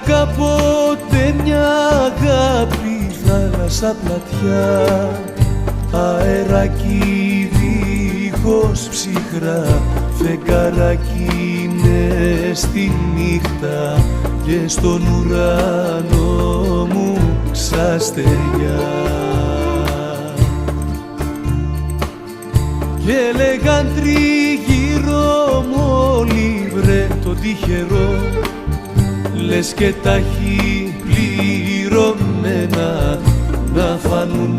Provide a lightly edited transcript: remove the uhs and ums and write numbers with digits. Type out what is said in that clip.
κάποτε μια αγάπη, θάλασσα πλατιά, αεράκι δίχως ψυχρά, φεγγαράκι μες στη νύχτα και στον ουρανό μου ξαστεριά. Και έλεγαν τριγύρω μου όλοι, βρε το τυχερό, λες και τα έχει πληρωμένα να φανούν